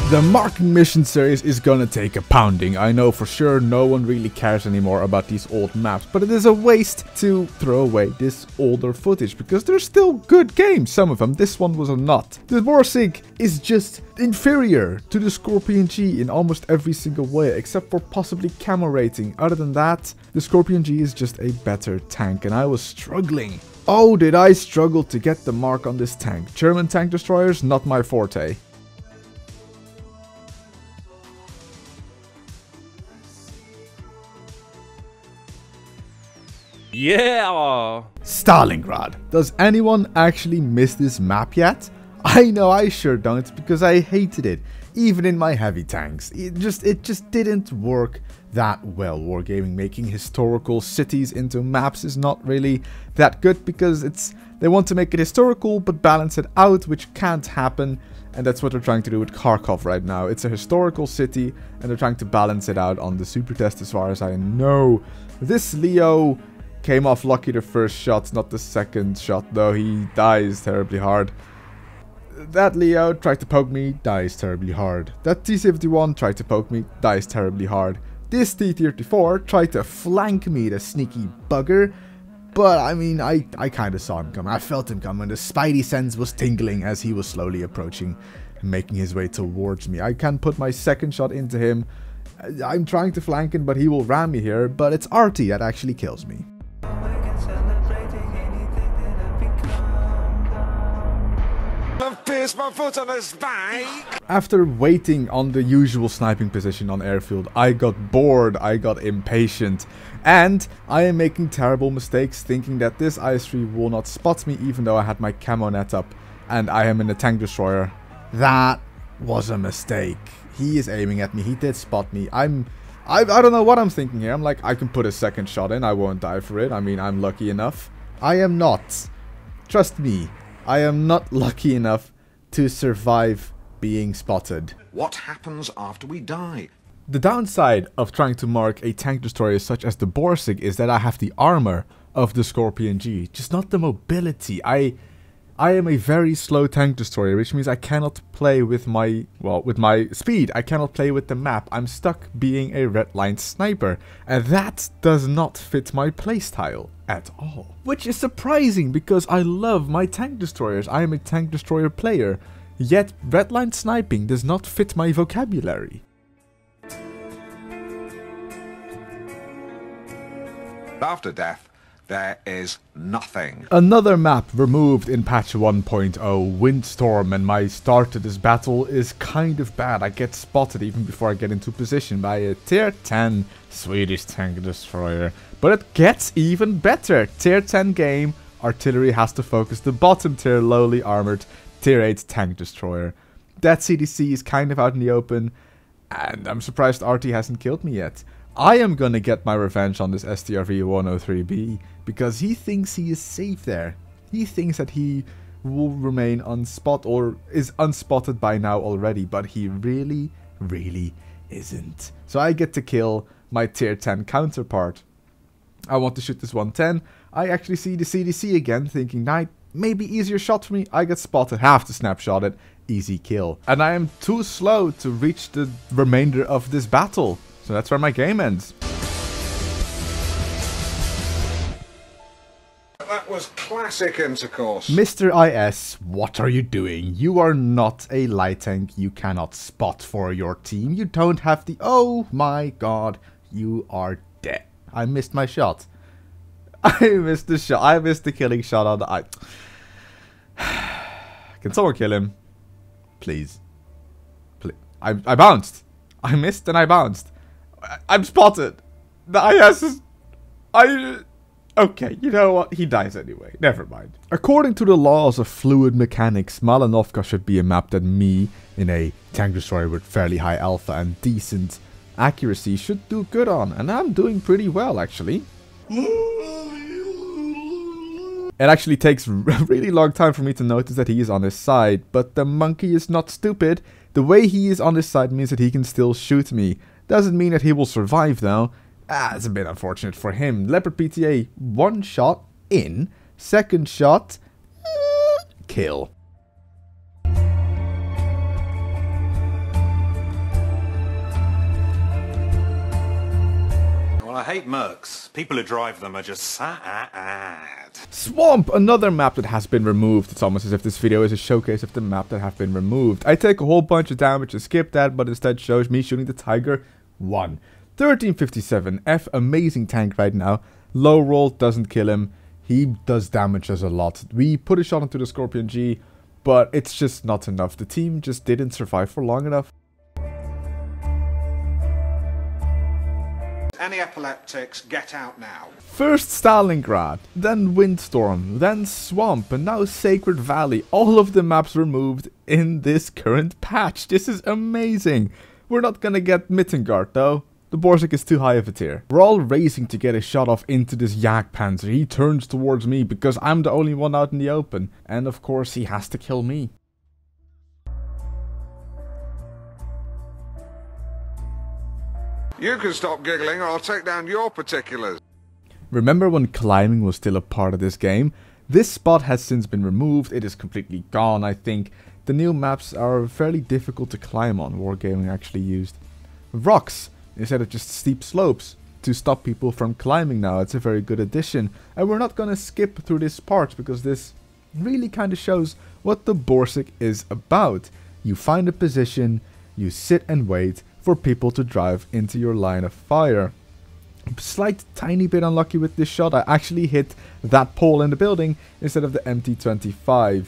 The marking mission series is gonna take a pounding. I know for sure no one really cares anymore about these old maps, but it is a waste to throw away this older footage because they're still good games, some of them. This one was not. The Borsig is just inferior to the Skorpion G in almost every single way, except for possibly camo rating. Other than that, the Skorpion G is just a better tank, and I was struggling. Oh, did I struggle to get the mark on this tank. German tank destroyers, not my forte. Yeah! Stalingrad. Does anyone actually miss this map yet? I know I sure don't, because I hated it, even in my heavy tanks. It just didn't work that well. Wargaming making historical cities into maps is not really that good, because they want to make it historical but balance it out, which can't happen. And that's what they're trying to do with Kharkov right now. It's a historical city, and they're trying to balance it out on the super test as far as I know. This Leo came off lucky the first shot, not the second shot though. He dies terribly hard. That Leo tried to poke me, dies terribly hard. That T-71 tried to poke me, dies terribly hard. This T-34 tried to flank me, the sneaky bugger. But I mean, I kind of saw him coming. I felt him coming. The spidey sense was tingling as he was slowly approaching and making his way towards me. I can put my second shot into him. I'm trying to flank him, but he will ram me here. But it's RT that actually kills me. My foot on his back. After waiting on the usual sniping position on airfield, I got bored, I got impatient, and I am making terrible mistakes thinking that this IS-3 will not spot me even though I had my camo net up and I am in a tank destroyer. That was a mistake. He is aiming at me, he did spot me. I don't know what I'm thinking here. I'm like, I can put a second shot in, I won't die for it. I mean, I'm lucky enough. I am not. Trust me, I am not lucky enough to survive being spotted. What happens after we die? The downside of trying to mark a tank destroyer such as the Borsig is that I have the armor of the Skorpion G, just not the mobility. I am a very slow tank destroyer, which means I cannot play with my speed. I cannot play with the map. I'm stuck being a red-line sniper, and that does not fit my playstyle at all. Which is surprising because I love my tank destroyers. I am a tank destroyer player, yet red-line sniping does not fit my vocabulary. After death, there is nothing. Another map removed in patch 1.0, Windstorm, and my start to this battle is kind of bad. I get spotted even before I get into position by a tier 10 Swedish tank destroyer. But it gets even better. Tier 10 game, artillery has to focus the bottom tier lowly armored tier 8 tank destroyer. That CDC is kind of out in the open, and I'm surprised RT hasn't killed me yet. I am gonna get my revenge on this STRV 103B because he thinks he is safe there. He thinks that he will remain unspotted or is unspotted by now already, but he really, really isn't. So I get to kill my tier 10 counterpart. I want to shoot this 110. I actually see the CDC again, thinking, maybe easier shot for me. I get spotted, have to snapshot it, easy kill. And I am too slow to reach the remainder of this battle. So that's where my game ends. That was classic intercourse. Mr. IS, what are you doing? You are not a light tank. You cannot spot for your team. You don't have the... Oh my god, you are dead. I missed my shot. I missed the shot. I missed the killing shot on the... Can someone kill him? Please. Please. I bounced. I missed and I bounced. I'm spotted. The IS is... Okay, you know what? He dies anyway. Never mind. According to the laws of fluid mechanics, Malinovka should be a map that me, in a tank destroyer with fairly high alpha and decent accuracy, should do good on. And I'm doing pretty well, actually. It actually takes a really long time for me to notice that he is on his side, but the monkey is not stupid. The way he is on his side means that he can still shoot me. Doesn't mean that he will survive though. It's a bit unfortunate for him. Leopard PTA, one shot in, second shot, kill. Well, I hate mercs. People who drive them are just sad. Swamp, another map that has been removed. It's almost as if this video is a showcase of the map that have been removed. I take a whole bunch of damage to skip that, but instead shows me shooting the Tiger 1. 1357, F, amazing tank right now. Low roll doesn't kill him. He does damage us a lot. We put a shot into the Skorpion G, but it's just not enough. The team just didn't survive for long enough. Any epileptics, get out now. First Stalingrad, then Windstorm, then Swamp, and now Sacred Valley. All of the maps removed in this current patch. This is amazing. We're not gonna get Mittengard though. The Borsig is too high of a tier. We're all racing to get a shot off into this Jagdpanzer. He turns towards me because I'm the only one out in the open. And of course he has to kill me. You can stop giggling or I'll take down your particulars. Remember when climbing was still a part of this game? This spot has since been removed. It is completely gone, I think. The new maps are fairly difficult to climb on. Wargaming actually used rocks instead of just steep slopes to stop people from climbing now. It's a very good addition. And we're not gonna skip through this part because this really kind of shows what the Borsig is about. You find a position, you sit and wait for people to drive into your line of fire. Slight tiny bit unlucky with this shot. I actually hit that pole in the building instead of the MT-25.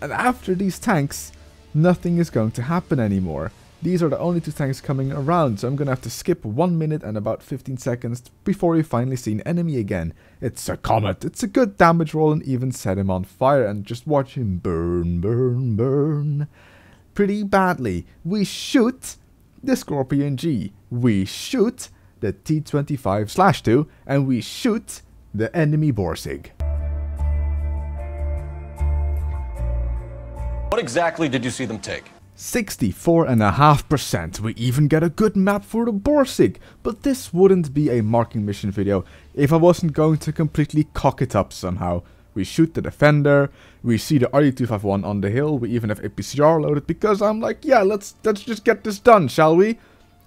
And after these tanks, nothing is going to happen anymore. These are the only two tanks coming around, so I'm gonna have to skip 1 minute and about 15 seconds before we finally see an enemy again. It's a Comet. It's a good damage roll and even set him on fire and just watch him burn, burn, burn. Pretty badly. We shoot the Skorpion G. We shoot the T-25/2 and we shoot the enemy Borsig. What exactly did you see them take? 64.5%. We even get a good map for the Borsig, but this wouldn't be a marking mission video if I wasn't going to completely cock it up somehow. We shoot the defender, we see the RE251 on the hill, we even have APCR loaded because I'm like, yeah, let's just get this done, shall we?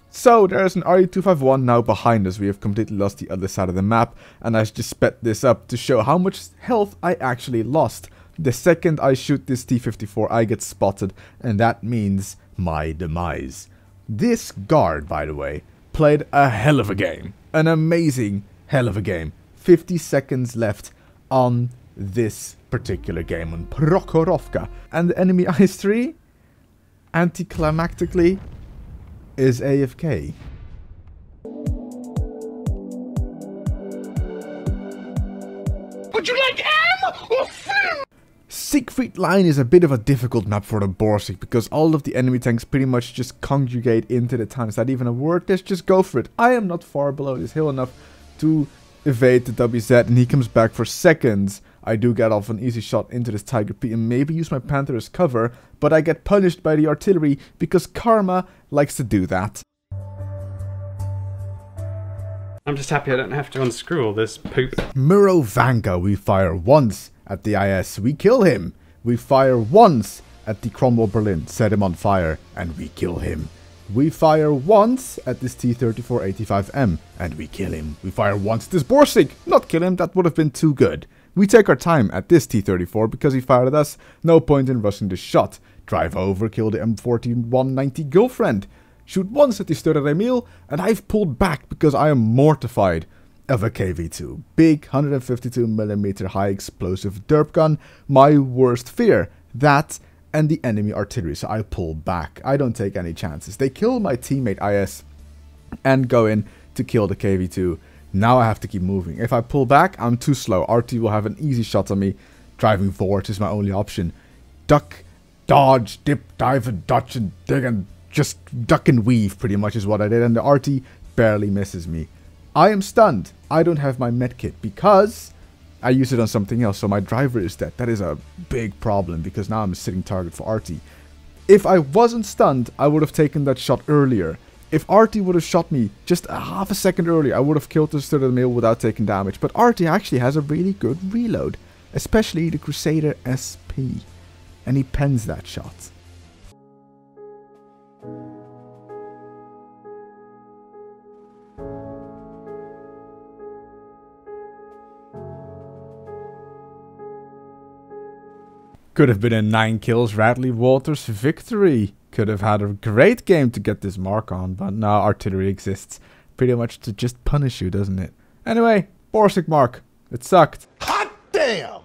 So there's an RE251 now behind us. We have completely lost the other side of the map, and I just sped this up to show how much health I actually lost. The second I shoot this T-54, I get spotted, and that means my demise. This guard, by the way, played a hell of a game. An amazing hell of a game. 50 seconds left on this particular game on Prokhorovka. And the enemy IS-3, anticlimactically, is AFK. Would you like ham or film? Siegfried Line is a bit of a difficult map for the Borsig because all of the enemy tanks pretty much just conjugate into the town. Is that even a word? Let's just go for it. I am not far below this hill enough to evade the WZ, and he comes back for seconds. I do get off an easy shot into this Tiger P and maybe use my Panther as cover, but I get punished by the artillery because Karma likes to do that. I'm just happy I don't have to unscrew all this poop. Muro Vanga, we fire once at the IS, we kill him. We fire once at the Cromwell Berlin, set him on fire, and we kill him. We fire once at this T-34-85M, and we kill him. We fire once at this Borsig, not kill him, that would have been too good. We take our time at this T-34 because he fired at us, no point in rushing the shot. Drive over, kill the M14-190 girlfriend. Shoot once at the Sturre Emil, and I've pulled back because I am mortified of a KV-2. Big 152mm high explosive derp gun, my worst fear. That and the enemy artillery, so I pull back. I don't take any chances. They kill my teammate IS and go in to kill the KV-2. Now I have to keep moving. If I pull back, I'm too slow. RT will have an easy shot on me. Driving forward is my only option. Duck, dodge, dip, dive, and dodge, and dig, and just duck and weave pretty much is what I did. And the RT barely misses me. I am stunned. I don't have my medkit because I use it on something else, so my driver is dead. That is a big problem because now I'm a sitting target for RT. If I wasn't stunned, I would have taken that shot earlier. If RT would have shot me just a half a second earlier, I would have killed the Sturre Emil without taking damage. But RT actually has a really good reload, especially the Crusader SP. And he pens that shot. Could have been a 9 kills Radley Walters victory. Could have had a great game to get this mark on, but no, artillery exists pretty much to just punish you, doesn't it? Anyway, Borsig mark. It sucked. Hot damn!